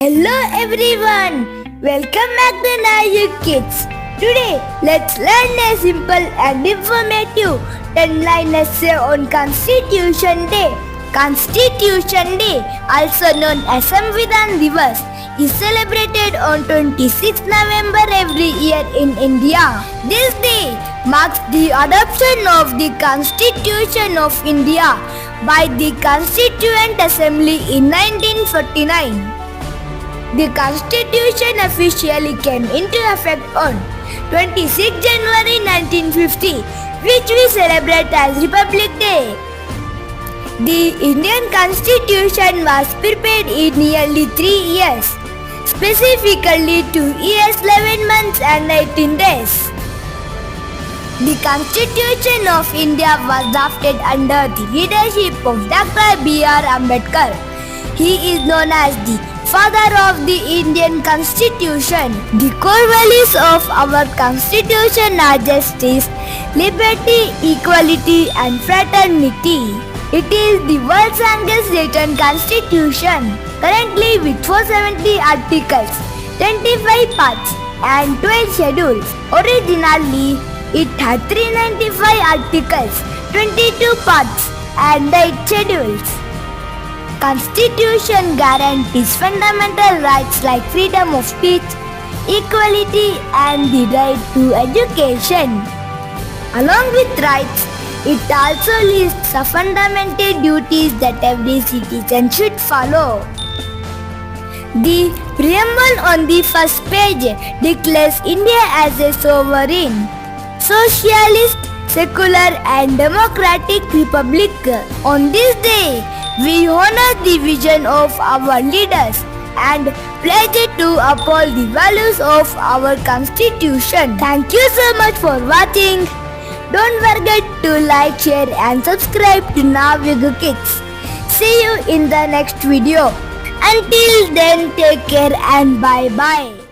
Hello everyone, welcome back to NavYugKids. Today, let's learn a simple and informative 10-line essay on Constitution Day. Constitution Day, also known as Samvidhan Diwas, is celebrated on 26 November every year in India. This day marks the adoption of the Constitution of India by the Constituent Assembly in 1949. The Constitution officially came into effect on 26 January 1950, which we celebrate as Republic Day. The Indian Constitution was prepared in nearly 3 years, specifically 2 years, 11 months and 18 days. The Constitution of India was drafted under the leadership of Dr. B.R. Ambedkar. He is known as the father of the Indian Constitution. The core values of our Constitution are justice, liberty, equality and fraternity. It is the world's longest written constitution, currently with 470 articles, 25 parts and 12 schedules. Originally, it had 395 articles, 22 parts and 8 schedules. Constitution guarantees fundamental rights like freedom of speech, equality and the right to education. Along with rights, it also lists the fundamental duties that every citizen should follow. The Preamble on the first page declares India as a sovereign, socialist, secular and democratic republic. On this day, we honor the vision of our leaders and pledge to uphold the values of our Constitution. Thank you so much for watching. Don't forget to like, share and subscribe to NavYugKids. See you in the next video. Until then, take care and bye-bye.